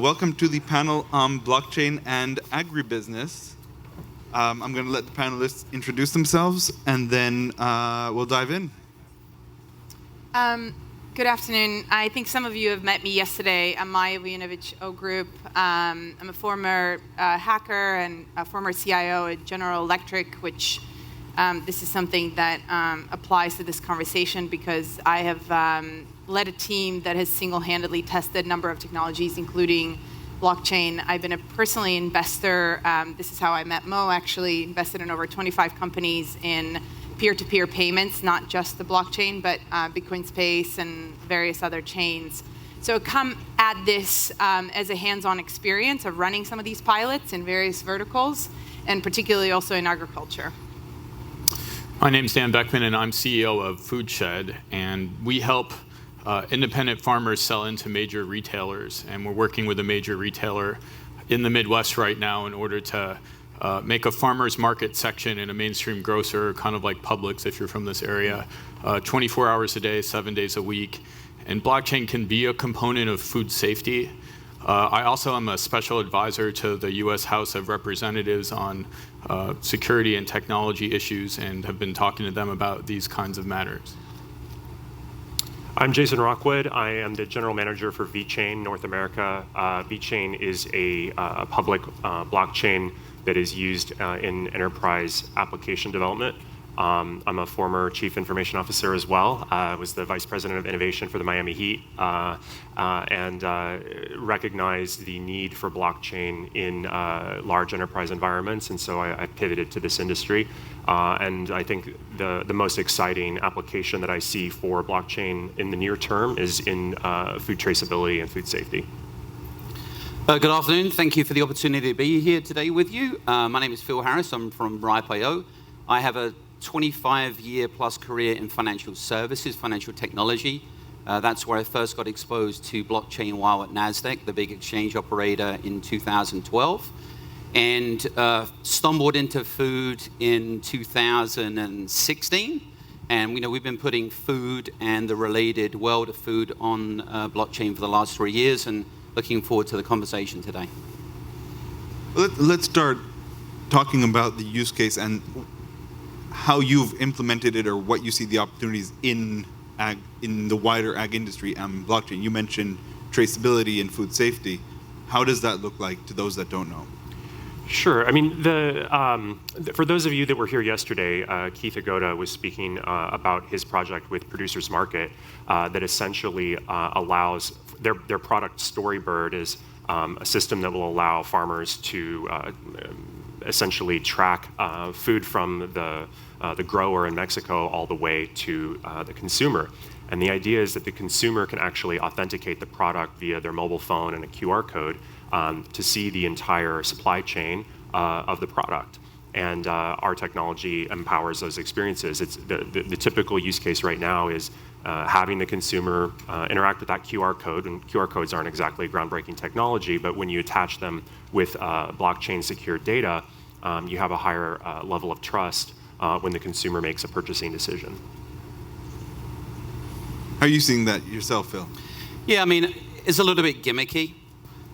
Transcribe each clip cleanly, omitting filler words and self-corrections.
Welcome to the panel on blockchain and agribusiness. I'm going to let the panelists introduce themselves, and then we'll dive in. Good afternoon. I think some of you have met me yesterday. I'm Maya Vujinovic, O Group. I'm a former hacker and a former CIO at General Electric, which this is something that applies to this conversation because I have led a team that has single-handedly tested a number of technologies, including blockchain. I've been a personally investor. This is how I met Mo, actually, invested in over 25 companies in peer-to-peer payments, not just the blockchain, but Bitcoin Space and various other chains. So come at this as a hands-on experience of running some of these pilots in various verticals, and particularly also in agriculture. My name's Dan Beckman, and I'm CEO of FoodShed, and we help independent farmers sell into major retailers, and we're working with a major retailer in the Midwest right now in order to make a farmer's market section in a mainstream grocer, kind of like Publix if you're from this area, 24 hours a day, 7 days a week. And blockchain can be a component of food safety. I also am a special advisor to the U.S. House of Representatives on security and technology issues and have been talking to them about these kinds of matters. I'm Jason Rockwood. I am the general manager for VeChain North America. VeChain is a public blockchain that is used in enterprise application development. I'm a former chief information officer as well. I was the vice president of innovation for the Miami Heat and recognized the need for blockchain in large enterprise environments, and so I pivoted to this industry. And I think the most exciting application that I see for blockchain in the near term is in food traceability and food safety. Good afternoon. Thank you for the opportunity to be here today with you. My name is Phil Harris. I'm from Ripe.io. I have a 25-year-plus career in financial services, financial technology. That's where I first got exposed to blockchain while at NASDAQ, the big exchange operator, in 2012. And stumbled into food in 2016. And we've been putting food and the related world of food on blockchain for the last 3 years, and looking forward to the conversation today. Let's start talking about the use case and how you've implemented it, or what you see the opportunities in the wider ag industry and blockchain. You mentioned traceability and food safety. How does that look like to those that don't know? Sure. I mean, for those of you that were here yesterday, Keith Agoda was speaking about his project with Producers Market that essentially allows their product Storybird is a system that will allow farmers to essentially track food from the grower in Mexico all the way to the consumer. And the idea is that the consumer can actually authenticate the product via their mobile phone and a QR code to see the entire supply chain of the product. And our technology empowers those experiences. It's the typical use case right now is having the consumer interact with that QR code. And QR codes aren't exactly groundbreaking technology, but when you attach them with blockchain secured data, you have a higher level of trust when the consumer makes a purchasing decision. How are you seeing that yourself, Phil? Yeah, I mean, it's a little bit gimmicky.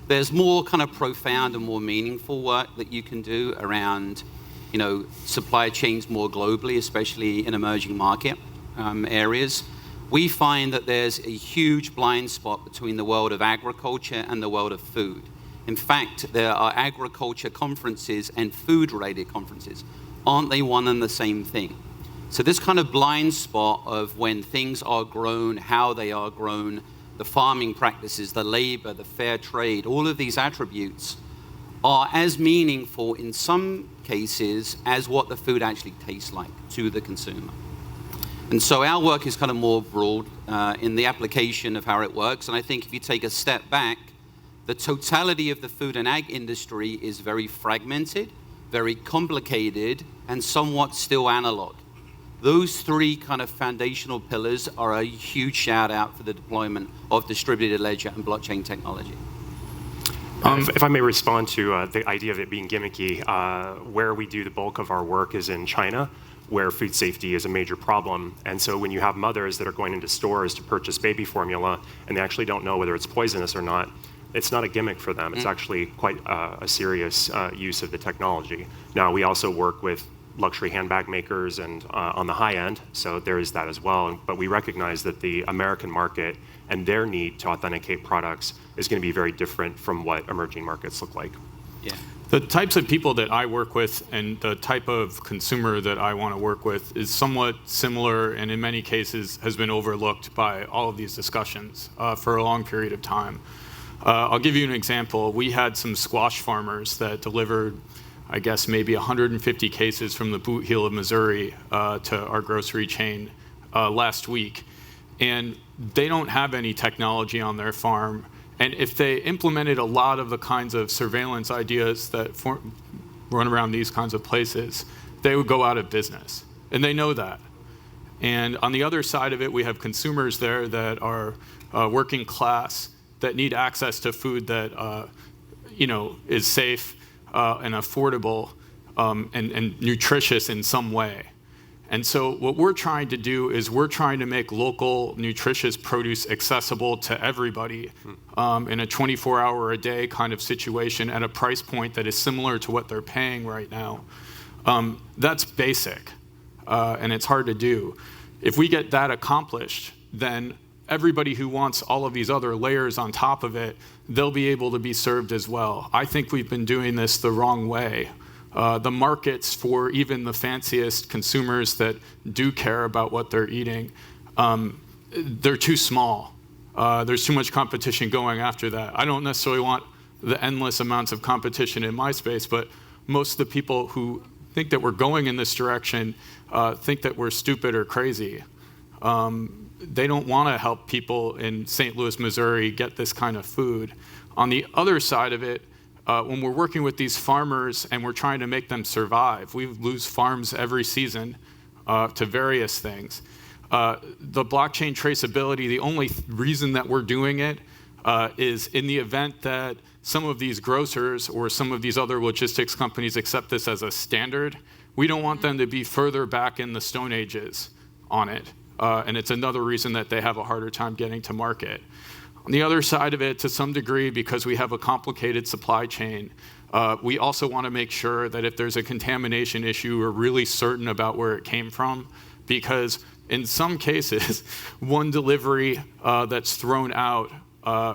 There's more kind of profound and more meaningful work that you can do around, supply chains more globally, especially in emerging market areas. We find that there's a huge blind spot between the world of agriculture and the world of food. In fact, there are agriculture conferences and food-related conferences. Aren't they one and the same thing? So this kind of blind spot of when things are grown, how they are grown, the farming practices, the labor, the fair trade, all of these attributes are as meaningful in some cases as what the food actually tastes like to the consumer. And so our work is kind of more broad in the application of how it works. And I think if you take a step back, the totality of the food and ag industry is very fragmented, very complicated, and somewhat still analog. Those three kind of foundational pillars are a huge shout out for the deployment of distributed ledger and blockchain technology. If I may respond to the idea of it being gimmicky, where we do the bulk of our work is in China, where food safety is a major problem. And so when you have mothers that are going into stores to purchase baby formula and they actually don't know whether it's poisonous or not, It's not a gimmick for them. It's actually quite a serious use of the technology. Now, we also work with luxury handbag makers and on the high end, so there is that as well. But we recognize that the American market and their need to authenticate products is going to be very different from what emerging markets look like. Yeah. The types of people that I work with and the type of consumer that I want to work with is somewhat similar, and in many cases has been overlooked by all of these discussions for a long period of time. I'll give you an example. We had some squash farmers that delivered, I guess, maybe 150 cases from the Boot Heel of Missouri to our grocery chain last week. And they don't have any technology on their farm. And if they implemented a lot of the kinds of surveillance ideas that run around these kinds of places, they would go out of business. And they know that. And on the other side of it, we have consumers there that are working class, that need access to food that is safe and affordable and nutritious in some way. And so what we're trying to do is we're trying to make local nutritious produce accessible to everybody in a 24-hour-a-day kind of situation at a price point that is similar to what they're paying right now. That's basic, and it's hard to do. If we get that accomplished, then everybody who wants all of these other layers on top of it, they'll be able to be served as well. I think we've been doing this the wrong way. The markets for even the fanciest consumers that do care about what they're eating, they're too small. There's too much competition going after that. I don't necessarily want the endless amounts of competition in my space, but most of the people who think that we're going in this direction think that we're stupid or crazy. They don't want to help people in St. Louis, Missouri get this kind of food. On the other side of it, when we're working with these farmers and we're trying to make them survive, we lose farms every season to various things. The blockchain traceability, the only reason that we're doing it is in the event that some of these grocers or some of these other logistics companies accept this as a standard, we don't want them to be further back in the Stone Ages on it. And it's another reason that they have a harder time getting to market. On the other side of it, to some degree, because we have a complicated supply chain, we also want to make sure that if there's a contamination issue, we're really certain about where it came from, because in some cases, one delivery that's thrown out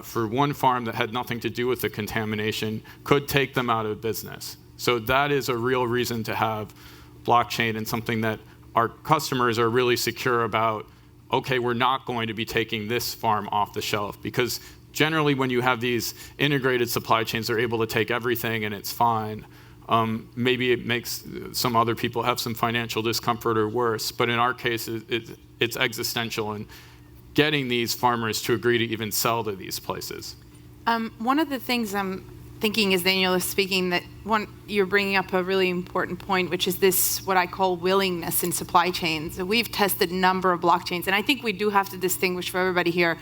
for one farm that had nothing to do with the contamination could take them out of business. So that is a real reason to have blockchain and something that our customers are really secure about. Okay, we're not going to be taking this farm off the shelf, because generally when you have these integrated supply chains, they're able to take everything and it's fine. Maybe it makes some other people have some financial discomfort or worse, but in our case, it's existential in getting these farmers to agree to even sell to these places. One of the things I'm thinking as Daniel is speaking, that you're bringing up a really important point, which is this, what I call willingness in supply chains. We've tested a number of blockchains, and I think we do have to distinguish for everybody here,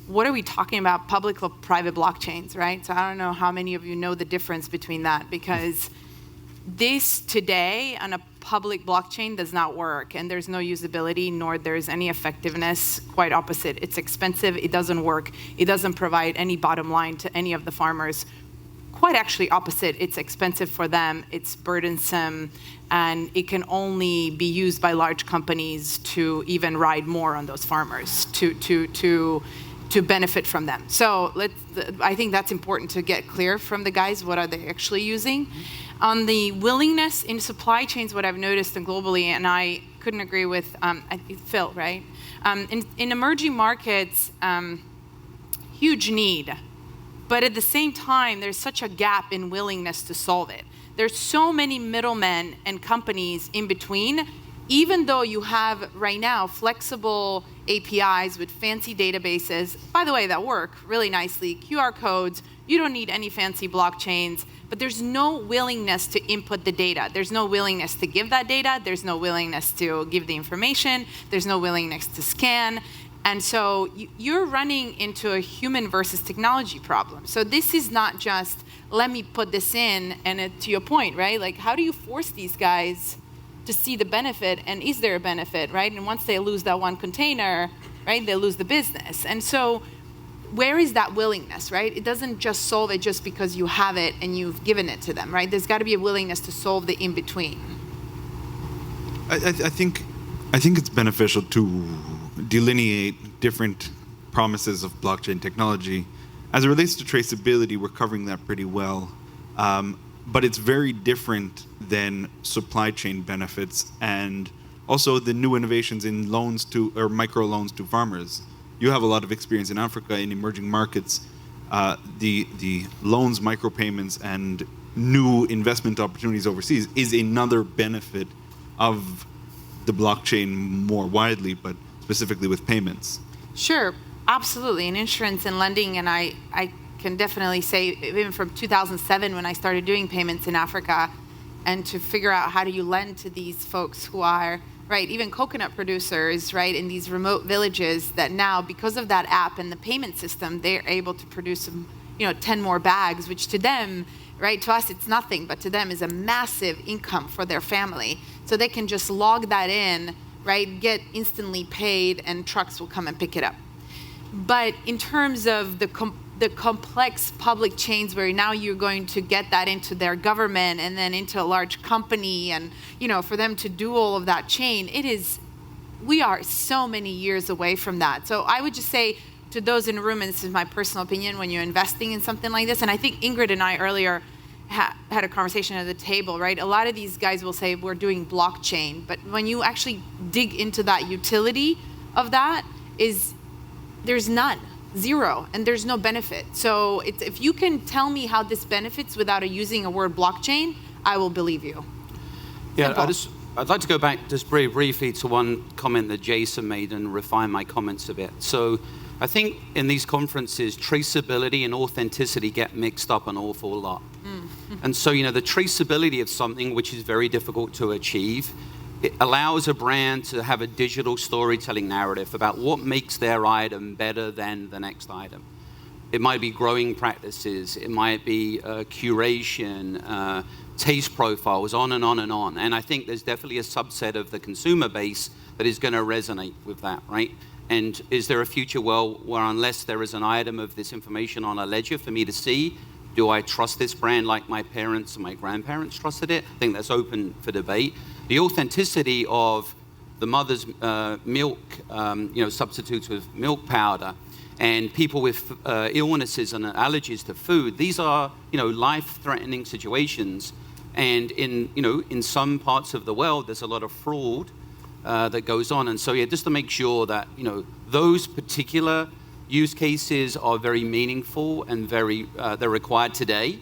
what are we talking about, public or private blockchains, right? So I don't know how many of you know the difference between that, because this today on a public blockchain does not work, and there's no usability, nor there's any effectiveness. Quite opposite. It's expensive, it doesn't work, it doesn't provide any bottom line to any of the farmers. Quite actually opposite, it's expensive for them, it's burdensome, and it can only be used by large companies to even ride more on those farmers, to benefit from them. So I think that's important to get clear from the guys, what are they actually using. On the willingness in supply chains, what I've noticed and globally, and I couldn't agree with Phil, right? In emerging markets, huge need. But at the same time, there's such a gap in willingness to solve it. There's so many middlemen and companies in between, even though you have right now flexible APIs with fancy databases, by the way, that work really nicely, QR codes, you don't need any fancy blockchains, but there's no willingness to input the data. There's no willingness to give that data. There's no willingness to give the information. There's no willingness to scan. And so you're running into a human versus technology problem. So this is not just, let me put this in, and to your point, right? Like, how do you force these guys to see the benefit, and is there a benefit, right? And once they lose that one container, right, they lose the business. And so where is that willingness, right? It doesn't just solve it just because you have it and you've given it to them, right? There's got to be a willingness to solve the in-between. I think it's beneficial to delineate different promises of blockchain technology. As it relates to traceability, we're covering that pretty well. But it's very different than supply chain benefits and also the new innovations in loans to, or microloans to farmers. You have a lot of experience in Africa, in emerging markets. The loans, micropayments, and new investment opportunities overseas is another benefit of the blockchain more widely, but specifically with payments. Sure, absolutely. In insurance and lending, and I can definitely say, even from 2007 when I started doing payments in Africa, and to figure out how do you lend to these folks who are, right, even coconut producers, right, in these remote villages that now, because of that app and the payment system, they're able to produce, 10 more bags, which to them, right, to us it's nothing, but to them is a massive income for their family. So they can just log that in, right, get instantly paid, and trucks will come and pick it up. But in terms of the complex public chains where now you're going to get that into their government and then into a large company, and for them to do all of that chain, we are so many years away from that. So I would just say to those in the room, and this is my personal opinion, when you're investing in something like this, and I think Ingrid and I earlier had a conversation at the table, right? A lot of these guys will say we're doing blockchain, but when you actually dig into that utility of that, there's none. Zero, and there's no benefit. So if you can tell me how this benefits without using a word blockchain, I will believe you. Yeah, Simple. I'd like to go back just very briefly to one comment that Jason made and refine my comments a bit. So I think in these conferences, traceability and authenticity get mixed up an awful lot. And so, the traceability of something, which is very difficult to achieve, it allows a brand to have a digital storytelling narrative about what makes their item better than the next item. It might be growing practices, it might be curation, taste profiles, on and on and on. And I think there's definitely a subset of the consumer base that is going to resonate with that, right? And is there a future world where unless there is an item of this information on a ledger for me to see, do I trust this brand like my parents and my grandparents trusted it? I think that's open for debate. The authenticity of the mother's milk, substitutes with milk powder, and people with illnesses and allergies to food, these are, life-threatening situations. And in some parts of the world, there's a lot of fraud that goes on. And so, just to make sure that, those particular use cases are very meaningful and they're required today.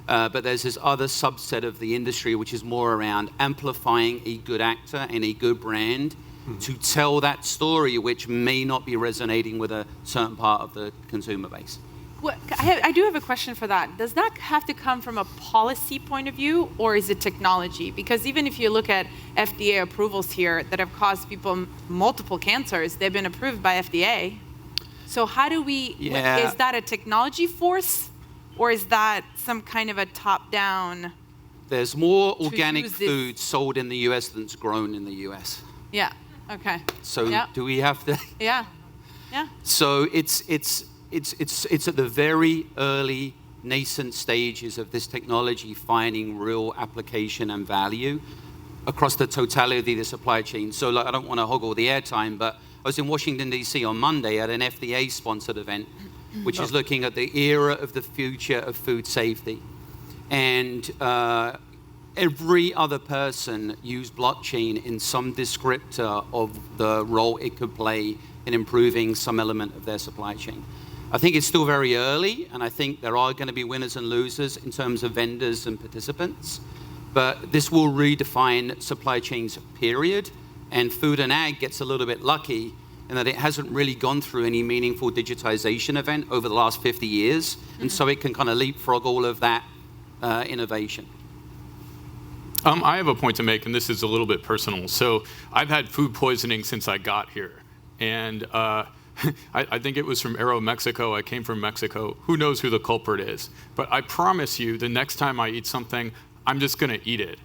But there's this other subset of the industry which is more around amplifying a good actor and a good brand to tell that story, which may not be resonating with a certain part of the consumer base. Well, I do have a question for that. Does that have to come from a policy point of view, or is it technology? Because even if you look at FDA approvals here that have caused people multiple cancers, they've been approved by FDA. So how do we, is that a technology force, or is that some kind of a top-down? There's more organic food sold in the US than's grown in the US. Yeah, okay. So do we have to? Yeah. So it's at the very early nascent stages of this technology finding real application and value across the totality of the supply chain. So I don't want to hog all the airtime, but I was in Washington, D.C. on Monday at an FDA-sponsored event, which is looking at the era of the future of food safety. And every other person used blockchain in some descriptor of the role it could play in improving some element of their supply chain. I think it's still very early, and I think there are going to be winners and losers in terms of vendors and participants. But this will redefine supply chains, period. And food and ag gets a little bit lucky in that it hasn't really gone through any meaningful digitization event over the last 50 years. And so it can kind of leapfrog all of that innovation. I have a point to make, and this is a little bit personal. So I've had food poisoning since I got here. And I think it was from Aeromexico. I came from Mexico. Who knows who the culprit is? But I promise you, the next time I eat something, I'm just going to eat it.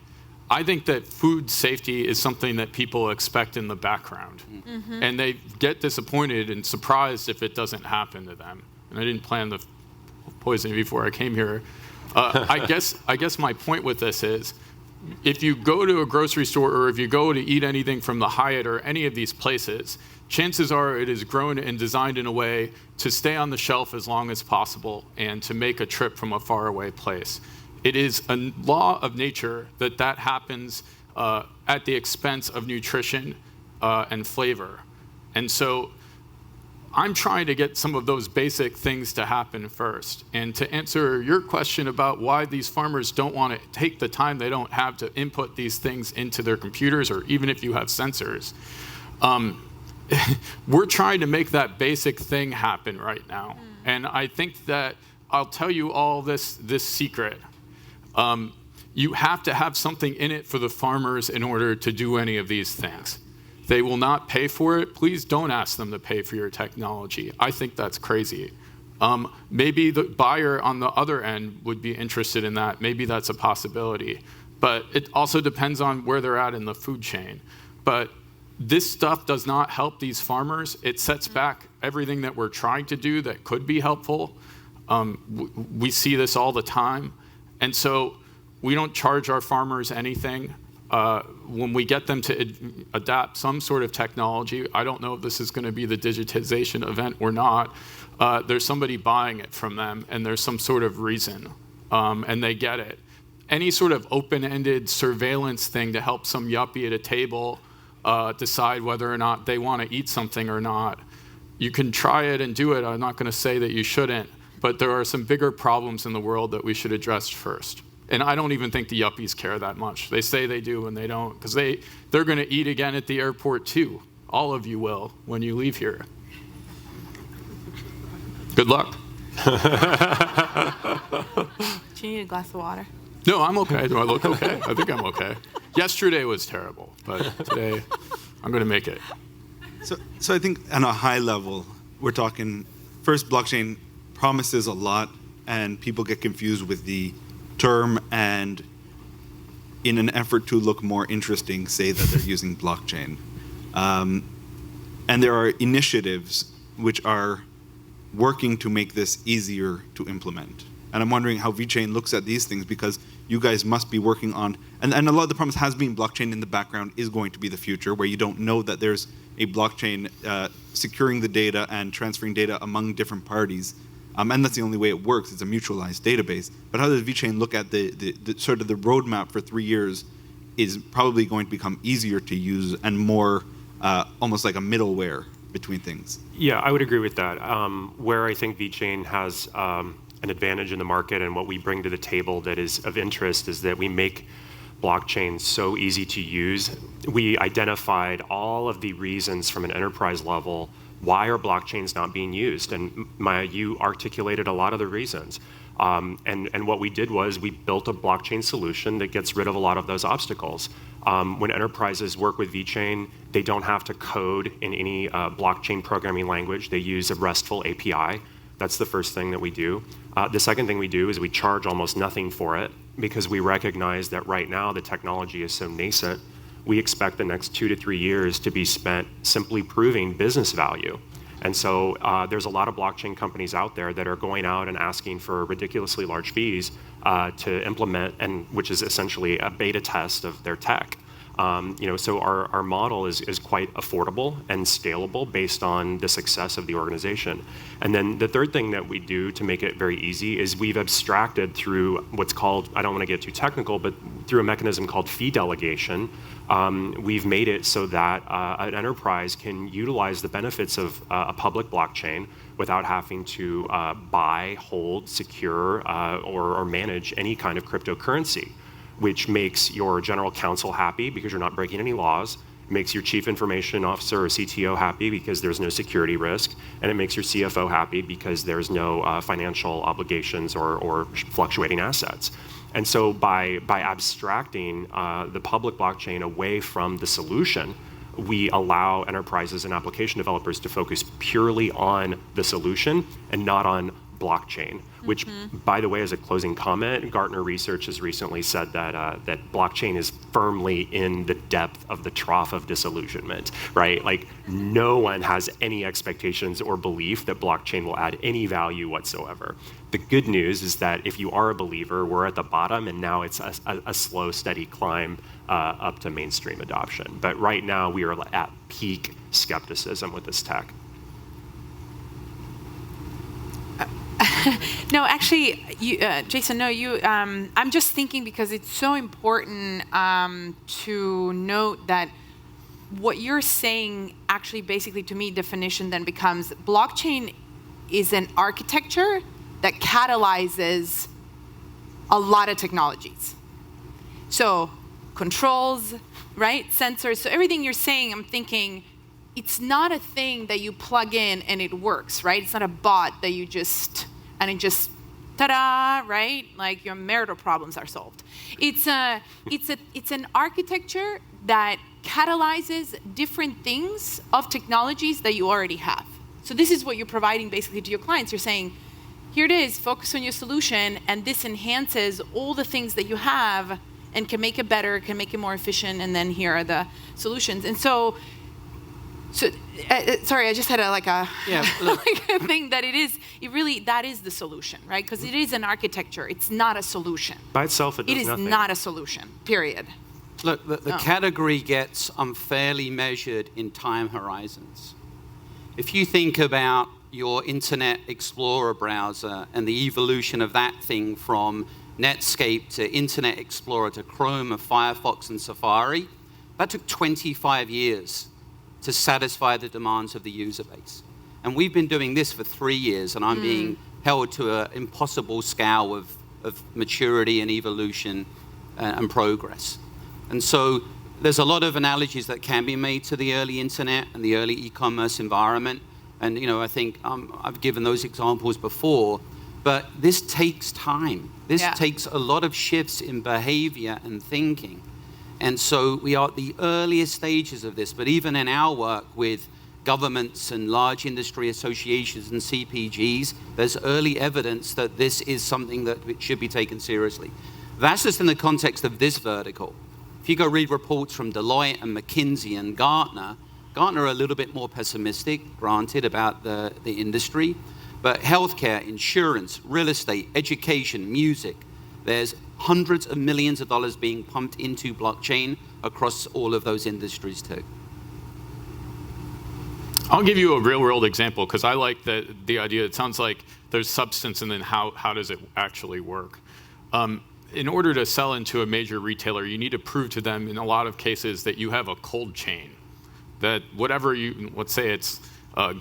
I think that food safety is something that people expect in the background. And they get disappointed and surprised if it doesn't happen to them. and I didn't plan the poisoning before I came here. I guess my point with this is, if you go to a grocery store or if you go to eat anything from the Hyatt or any of these places, chances are it is grown and designed in a way to stay on the shelf as long as possible and to make a trip from a faraway place. It is a law of nature that happens at the expense of nutrition and flavor. And so I'm trying to get some of those basic things to happen first. And to answer your question about why these farmers don't want to take the time they don't have to input these things into their computers, or even if you have sensors, we're trying to make that basic thing happen right now. And I think that I'll tell you all this secret. You have to have something in it for the farmers in order to do any of these things. They will not pay for it. Please don't ask them to pay for your technology. I think that's crazy. Maybe the buyer on the other end would be interested in that. Maybe that's a possibility. But it also depends on where they're at in the food chain. But this stuff does not help these farmers. It sets back everything that we're trying to do that could be helpful. We see this all the time. And so we don't charge our farmers anything. When we get them to adapt some sort of technology, I don't know if this is going to be the digitization event or not, there's somebody buying it from them, and there's some sort of reason, and they get it. Any sort of open-ended surveillance thing to help some yuppie at a table decide whether or not they want to eat something or not, you can try it and do it. I'm not going to say that you shouldn't, but there are some bigger problems in the world that we should address first. And I don't even think the yuppies care that much. They say they do and they don't, because they're going to eat again at the airport too. All of you will when you leave here. Good luck. Do you need a glass of water? No, I'm okay. Do I look okay? I think I'm okay. Yesterday was terrible, but today I'm going to make it. So I think on a high level, we're talking, first, blockchain promises a lot, and people get confused with the term, and in an effort to look more interesting, say that they're using blockchain. And there are initiatives which are working to make this easier to implement. And I'm wondering how VeChain looks at these things, because you guys must be working on, and a lot of the promise has been blockchain in the background is going to be the future, where you don't know that there's a blockchain securing the data and transferring data among different parties. And that's the only way it works. It's a mutualized database. But how does VeChain look at the sort of the roadmap for 3 years is probably going to become easier to use and more almost like a middleware between things? Yeah, I would agree with that. Where I think VeChain has an advantage in the market and what we bring to the table that is of interest is that we make blockchain so easy to use. We identified all of the reasons from an enterprise level why are blockchains not being used, and you articulated a lot of the reasons. And what we did was we built a blockchain solution that gets rid of a lot of those obstacles. When enterprises work with VeChain, they don't have to code in any blockchain programming language. They use a RESTful API. That's the first thing that we do. The second thing we do is we charge almost nothing for it, because we recognize that right now the technology is so nascent. We expect the next 2 to 3 years to be spent simply proving business value. And so there's a lot of blockchain companies out there that are going out and asking for ridiculously large fees to implement, and which is essentially a beta test of their tech. So our model is quite affordable and scalable based on the success of the organization. And then the third thing that we do to make it very easy is we've abstracted through what's called, I don't want to get too technical, but through a mechanism called fee delegation, we've made it so that an enterprise can utilize the benefits of a public blockchain without having to buy, hold, secure, or manage any kind of cryptocurrency, which makes your general counsel happy because you're not breaking any laws. It makes your chief information officer or CTO happy because there's no security risk. And it makes your CFO happy because there's no financial obligations or fluctuating assets. And so by abstracting the public blockchain away from the solution, we allow enterprises and application developers to focus purely on the solution and not on blockchain, which, by the way, as a closing comment, Gartner Research has recently said that that blockchain is firmly in the depth of the trough of disillusionment, right? Like, no one has any expectations or belief that blockchain will add any value whatsoever. The good news is that if you are a believer, we're at the bottom, and now it's a slow, steady climb up to mainstream adoption. But right now, we are at peak skepticism with this tech. No, actually, Jason, no, you. I'm just thinking because it's so important to note that what you're saying actually basically to me definition then becomes blockchain is an architecture that catalyzes a lot of technologies. So controls, right? Sensors. So everything you're saying, I'm thinking, it's not a thing that you plug in and it works, right? It's not a bot that you just, and it just, ta-da, right? Like your marital problems are solved. It's an architecture that catalyzes different things of technologies that you already have. So this is what you're providing basically to your clients. You're saying, here it is, focus on your solution, and this enhances all the things that you have and can make it better, can make it more efficient, and then here are the solutions. And so sorry, I just had like a thing that that is the solution, right? Because it is an architecture. It's not a solution. By itself, it does nothing. It is not a solution, period. Look, the category gets unfairly measured in time horizons. If you think about your Internet Explorer browser and the evolution of that thing from Netscape to Internet Explorer to Chrome and Firefox and Safari, that took 25 years to satisfy the demands of the user base. And we've been doing this for 3 years, and I'm being held to an impossible scale of maturity and evolution and progress. And so there's a lot of analogies that can be made to the early internet and the early e-commerce environment. And I think I've given those examples before, but this takes time. This takes a lot of shifts in behavior and thinking. And so we are at the earliest stages of this, but even in our work with governments and large industry associations and CPGs, there's early evidence that this is something that should be taken seriously. That's just in the context of this vertical. If you go read reports from Deloitte and McKinsey and Gartner are a little bit more pessimistic, granted, about the industry, but healthcare, insurance, real estate, education, music, there's hundreds of millions of dollars being pumped into blockchain across all of those industries too. I'll give you a real-world example because I like the idea. It sounds like there's substance, and then how does it actually work? In order to sell into a major retailer, you need to prove to them in a lot of cases that you have a cold chain, that whatever let's say it's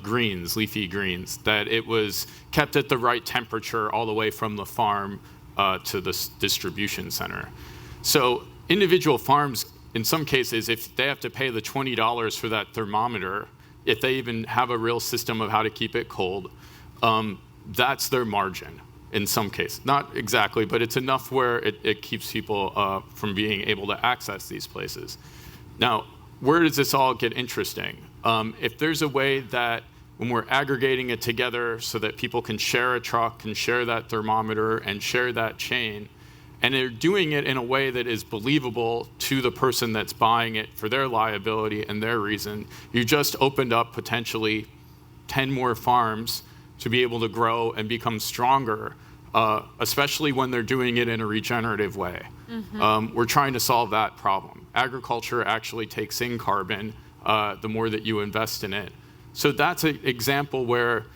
greens, leafy greens, that it was kept at the right temperature all the way from the farm to the distribution center. So individual farms, in some cases, if they have to pay the $20 for that thermometer, if they even have a real system of how to keep it cold, that's their margin in some cases. Not exactly, but it's enough where it keeps people from being able to access these places. Now, where does this all get interesting? If there's a way that when we're aggregating it together so that people can share a truck, can share that thermometer, and share that chain, and they're doing it in a way that is believable to the person that's buying it for their liability and their reason, you just opened up potentially 10 more farms to be able to grow and become stronger, especially when they're doing it in a regenerative way. We're trying to solve that problem. Agriculture actually takes in carbon the more that you invest in it. So that's an example where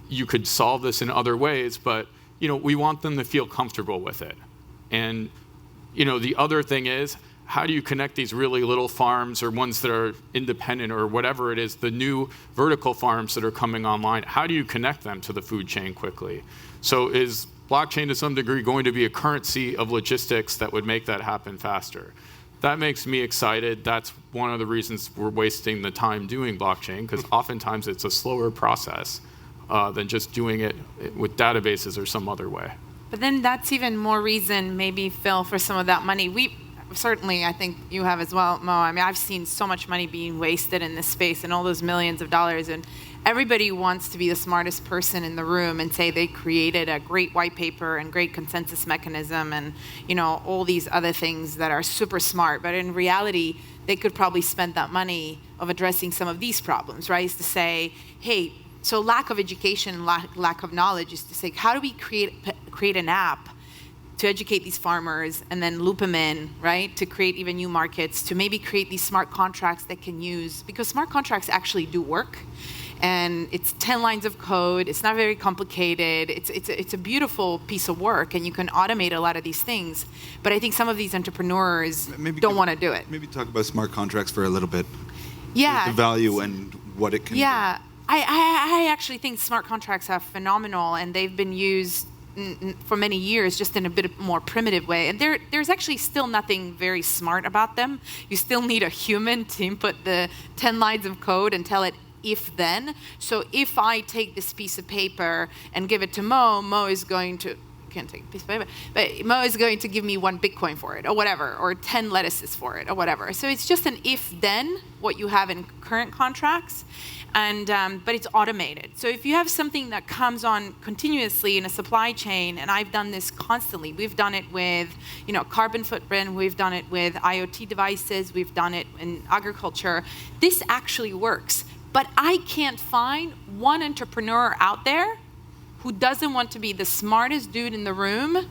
you could solve this in other ways, but we want them to feel comfortable with it. And the other thing is, how do you connect these really little farms or ones that are independent or whatever it is, the new vertical farms that are coming online, how do you connect them to the food chain quickly? So is blockchain to some degree going to be a currency of logistics that would make that happen faster? That makes me excited. That's one of the reasons we're wasting the time doing blockchain, because oftentimes it's a slower process than just doing it with databases or some other way. But then that's even more reason, maybe, Phil, for some of that money. Certainly, I think you have as well, Mo. I mean, I've seen so much money being wasted in this space and all those millions of dollars. And everybody wants to be the smartest person in the room and say they created a great white paper and great consensus mechanism and, all these other things that are super smart. But in reality, they could probably spend that money of addressing some of these problems, right? Is to say, hey, so lack of education, lack of knowledge is to say, how do we create an app to educate these farmers and then loop them in, right? To create even new markets, to maybe create these smart contracts that can use, because smart contracts actually do work. And it's 10 lines of code. It's not very complicated. It's a beautiful piece of work, and you can automate a lot of these things. But I think some of these entrepreneurs don't want to do it. Maybe talk about smart contracts for a little bit. Yeah. The value and what it can do. Yeah. I actually think smart contracts are phenomenal, and they've been used for many years just in a bit more primitive way. And there's actually still nothing very smart about them. You still need a human to input the 10 lines of code and tell it if then. So if I take this piece of paper and give it to Mo is going to, can't take a piece of paper, but Mo is going to give me 1 Bitcoin for it or whatever, or 10 lettuces for it or whatever. So it's just an if then, what you have in current contracts. And but it's automated. So if you have something that comes on continuously in a supply chain, and I've done this constantly. We've done it with, carbon footprint. We've done it with IoT devices. We've done it in agriculture. This actually works. But I can't find one entrepreneur out there who doesn't want to be the smartest dude in the room,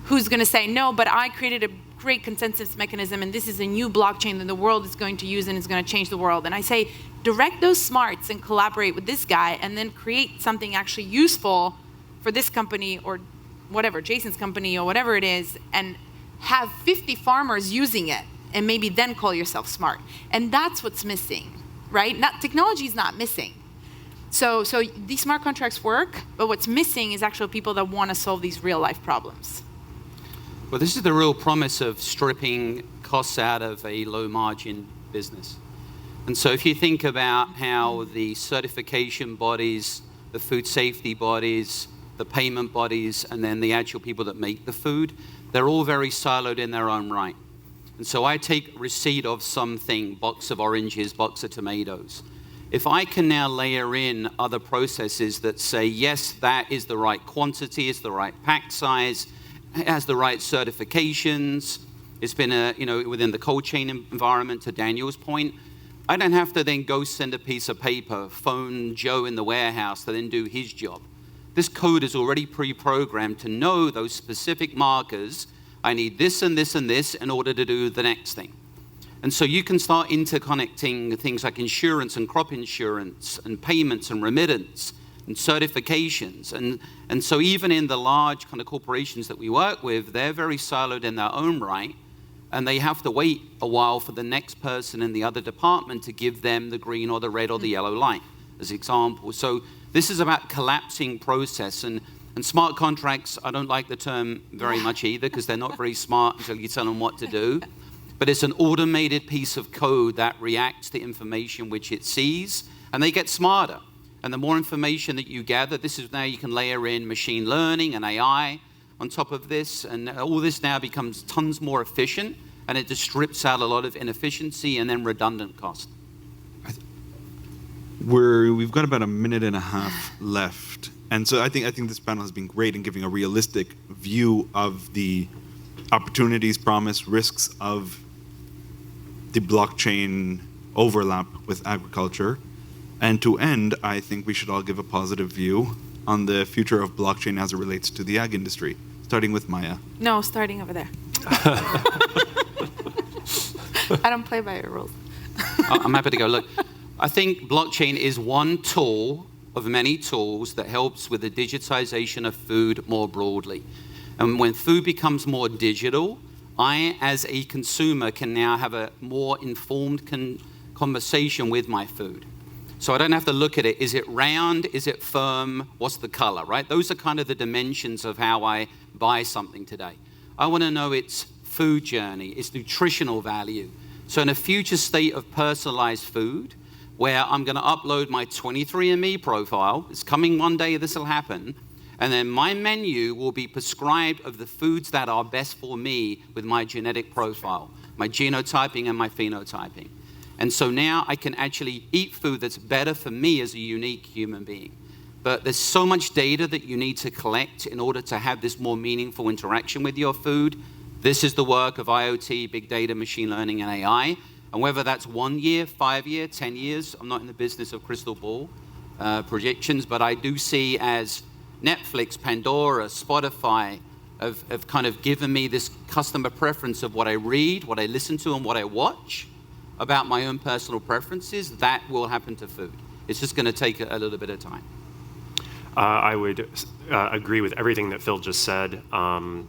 who's going to say, no, but I created a great consensus mechanism, and this is a new blockchain that the world is going to use, and it's going to change the world. And I say, direct those smarts and collaborate with this guy, and then create something actually useful for this company or whatever, Jason's company or whatever it is, and have 50 farmers using it, and maybe then call yourself smart. And that's what's missing, right? Technology is not missing. So these smart contracts work, but what's missing is actual people that want to solve these real life problems. Well, this is the real promise of stripping costs out of a low margin business. And so if you think about how the certification bodies, the food safety bodies, the payment bodies, and then the actual people that make the food, they're all very siloed in their own right. And so I take receipt of something, box of oranges, box of tomatoes. If I can now layer in other processes that say, yes, that is the right quantity, it's the right pack size, it has the right certifications, it's been within the cold chain environment, to Daniel's point, I don't have to then go send a piece of paper, phone Joe in the warehouse to then do his job. This code is already pre-programmed to know those specific markers. I need this and this and this in order to do the next thing. And so you can start interconnecting things like insurance and crop insurance and payments and remittance and certifications. And so even in the large kind of corporations that we work with, they're very siloed in their own right, and they have to wait a while for the next person in the other department to give them the green or the red or the yellow light, as example. So this is about collapsing process. And smart contracts, I don't like the term very much either, because they're not very smart until you tell them what to do. But it's an automated piece of code that reacts to information which it sees, and they get smarter. And the more information that you gather, this is now you can layer in machine learning and AI on top of this, and all this now becomes tons more efficient, and it just strips out a lot of inefficiency and then redundant cost. We've got about a minute and a half left, and so I think this panel has been great in giving a realistic view of the opportunities, promise, risks of the blockchain overlap with agriculture. And to end, I think we should all give a positive view on the future of blockchain as it relates to the ag industry, starting with Maya. No, starting over there. I don't play by your rules. I'm happy to go. Look, I think blockchain is one tool of many tools that helps with the digitization of food more broadly. And when food becomes more digital, I, as a consumer, can now have a more informed conversation with my food. So I don't have to look at it. Is it round? Is it firm? What's the color, right? Those are kind of the dimensions of how I buy something today. I want to know its food journey, its nutritional value. So in a future state of personalized food, where I'm going to upload my 23andMe profile, it's coming one day, this will happen, and then my menu will be prescribed of the foods that are best for me with my genetic profile, my genotyping and my phenotyping. And so now I can actually eat food that's better for me as a unique human being. But there's so much data that you need to collect in order to have this more meaningful interaction with your food. This is the work of IoT, big data, machine learning, and AI. And whether that's 1 year, 5 years, 10 years, I'm not in the business of crystal ball projections, but I do see as Netflix, Pandora, Spotify have kind of given me this customer preference of what I read, what I listen to, and what I watch about my own personal preferences. That will happen to food. It's just going to take a little bit of time. I would agree with everything that Phil just said.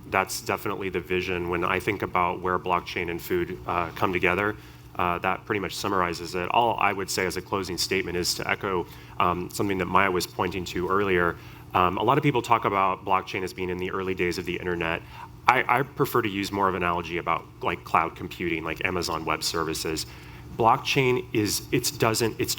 That's definitely the vision. When I think about where blockchain and food come together, that pretty much summarizes it. All I would say as a closing statement is to echo something that Maya was pointing to earlier. A lot of people talk about blockchain as being in the early days of the internet. I prefer to use more of an analogy about like cloud computing, like Amazon Web Services. Blockchain it's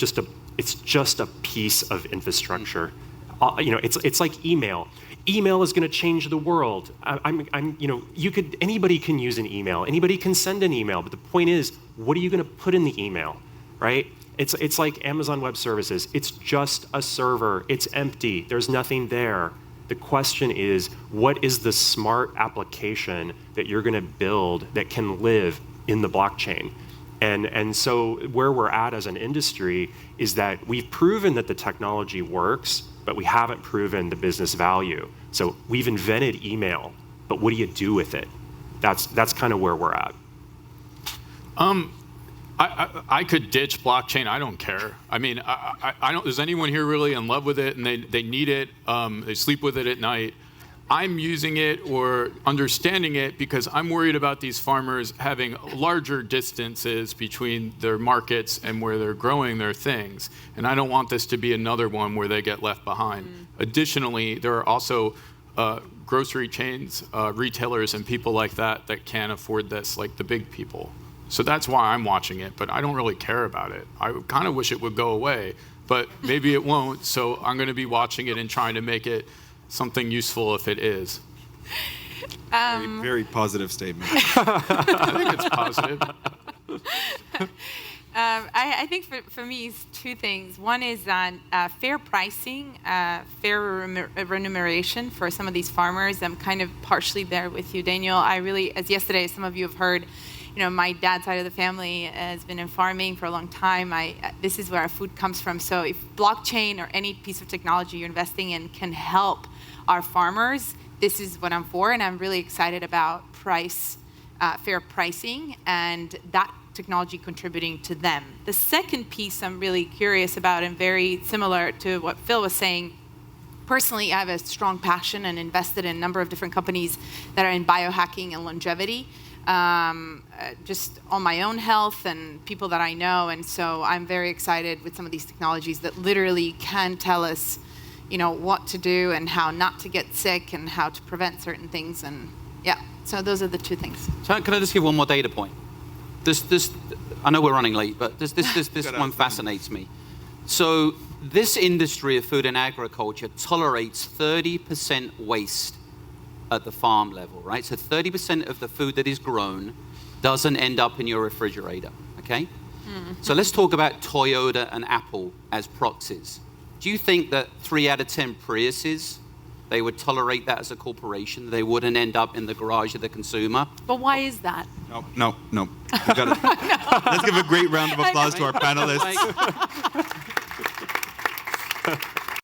just a piece of infrastructure. It's like email. Email is going to change the world. Anybody can use an email. Anybody can send an email. But the point is, what are you going to put in the email, right? It's like Amazon Web Services. It's just a server. It's empty. There's nothing there. The question is, what is the smart application that you're going to build that can live in the blockchain? And so where we're at as an industry is that we've proven that the technology works, but we haven't proven the business value. So we've invented email, but what do you do with it? That's kind of where we're at. I could ditch blockchain. I don't care. I mean, I don't. Is anyone here really in love with it and they need it? They sleep with it at night. I'm using it or understanding it because I'm worried about these farmers having larger distances between their markets and where they're growing their things. And I don't want this to be another one where they get left behind. Additionally, there are also grocery chains, retailers, and people like that can't afford this, like the big people. So that's why I'm watching it, but I don't really care about it. I kind of wish it would go away, but maybe it won't. So I'm going to be watching it and trying to make it something useful if it is. Very, very positive statement. I think it's positive. I think for me, it's two things. One is fair pricing, fair remuneration for some of these farmers. I'm kind of partially there with you, Daniel. I really, as yesterday, some of you have heard, my dad's side of the family has been in farming for a long time. This is where our food comes from. So if blockchain or any piece of technology you're investing in can help our farmers, this is what I'm for. And I'm really excited about fair pricing and that technology contributing to them. The second piece I'm really curious about, and very similar to what Phil was saying, personally, I have a strong passion and invested in a number of different companies that are in biohacking and longevity. Just on my own health and people that I know. And so I'm very excited with some of these technologies that literally can tell us, what to do and how not to get sick and how to prevent certain things. And yeah, so those are the two things. So can I just give one more data point? This I know we're running late, but this one fascinates me. So this industry of food and agriculture tolerates 30% waste at the farm level, right? So 30% of the food that is grown doesn't end up in your refrigerator, okay? So let's talk about Toyota and Apple as proxies. Do you think that 3 out of 10 Priuses, they would tolerate that as a corporation? They wouldn't end up in the garage of the consumer? But why is that? No. Let's give a great round of applause to our panelists.